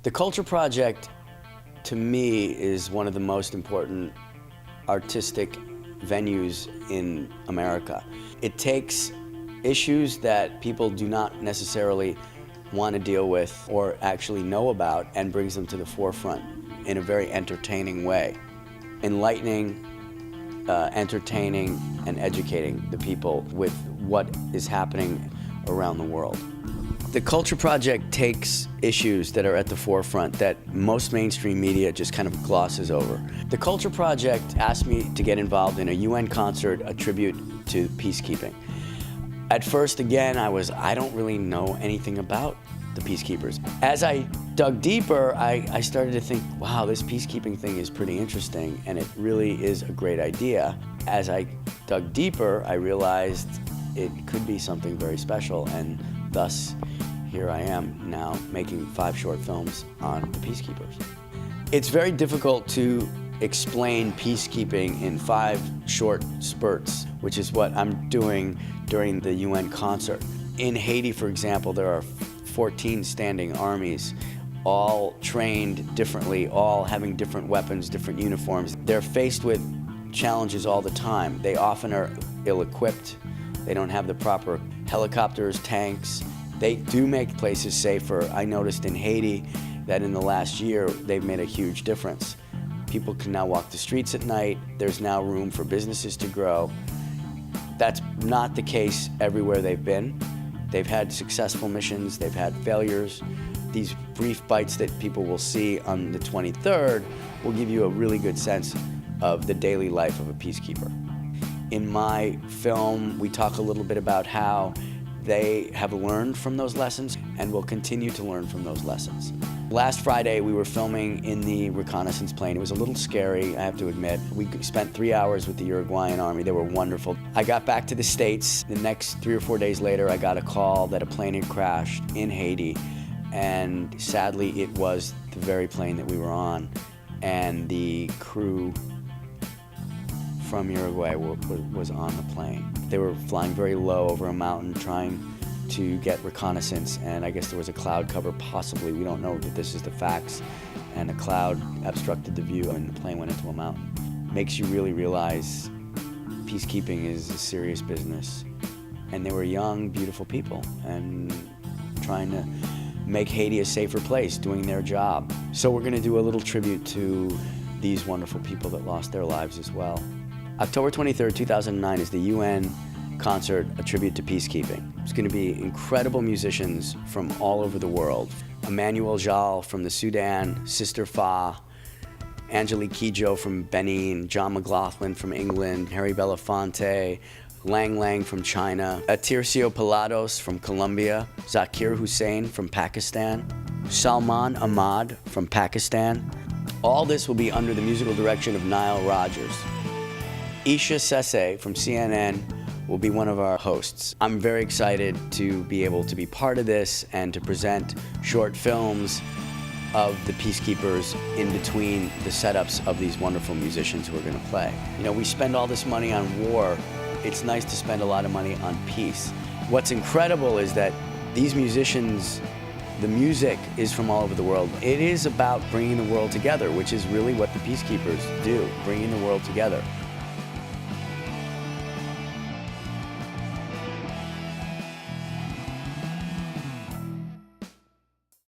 The Culture Project, to me, is one of the most important artistic venues in America. It takes issues that people do not necessarily want to deal with or actually know about and brings them to the forefront in a very entertaining way. Enlightening, entertaining, and educating the people with what is happening around the world. The Culture Project takes issues that are at the forefront that most mainstream media just kind of glosses over. The Culture Project asked me to get involved in a UN concert, a tribute to peacekeeping. At first, again, I don't really know anything about the peacekeepers. As I dug deeper, I started to think, wow, this peacekeeping thing is pretty interesting, and it really is a great idea. As I dug deeper, I realized it could be something very special, and thus, here I am now making 5 short films on the peacekeepers. It's very difficult to explain peacekeeping in 5 short spurts, which is what I'm doing during the UN concert. In Haiti, for example, there are 14 standing armies, all trained differently, all having different weapons, different uniforms. They're faced with challenges all the time. They often are ill-equipped. They don't have the proper helicopters, tanks. They do make places safer. I noticed in Haiti that in the last year, they've made a huge difference. People can now walk the streets at night. There's now room for businesses to grow. That's not the case everywhere they've been. They've had successful missions, they've had failures. These brief bites that people will see on the 23rd will give you a really good sense of the daily life of a peacekeeper. In my film, we talk a little bit about how they have learned from those lessons and will continue to learn from those lessons. Last Friday, we were filming in the reconnaissance plane. It was a little scary, I have to admit. We spent 3 hours with the Uruguayan army. They were wonderful. I got back to the States. The next 3 or 4 days later, I got a call that a plane had crashed in Haiti. And sadly, it was the very plane that we were on. And the crew from Uruguay was on the plane. They were flying very low over a mountain trying to get reconnaissance, and I guess there was a cloud cover, possibly. We don't know that this is the facts. And a cloud obstructed the view and the plane went into a mountain. Makes you really realize peacekeeping is a serious business. And they were young, beautiful people and trying to make Haiti a safer place, doing their job. So we're gonna do a little tribute to these wonderful people that lost their lives as well. October 23rd, 2009 is the UN concert, A Tribute to Peacekeeping. It's going to be incredible musicians from all over the world. Emmanuel Jal from the Sudan, Sister Fa, Angelique Kidjo from Benin, John McLaughlin from England, Harry Belafonte, Lang Lang from China, Atircio Palados from Colombia, Zakir Hussain from Pakistan, Salman Ahmad from Pakistan. All this will be under the musical direction of Nile Rodgers. Isha Sese from CNN will be one of our hosts. I'm very excited to be able to be part of this and to present short films of the peacekeepers in between the setups of these wonderful musicians who are going to play. You know, we spend all this money on war. It's nice to spend a lot of money on peace. What's incredible is that these musicians, the music is from all over the world. It is about bringing the world together, which is really what the peacekeepers do, bringing the world together.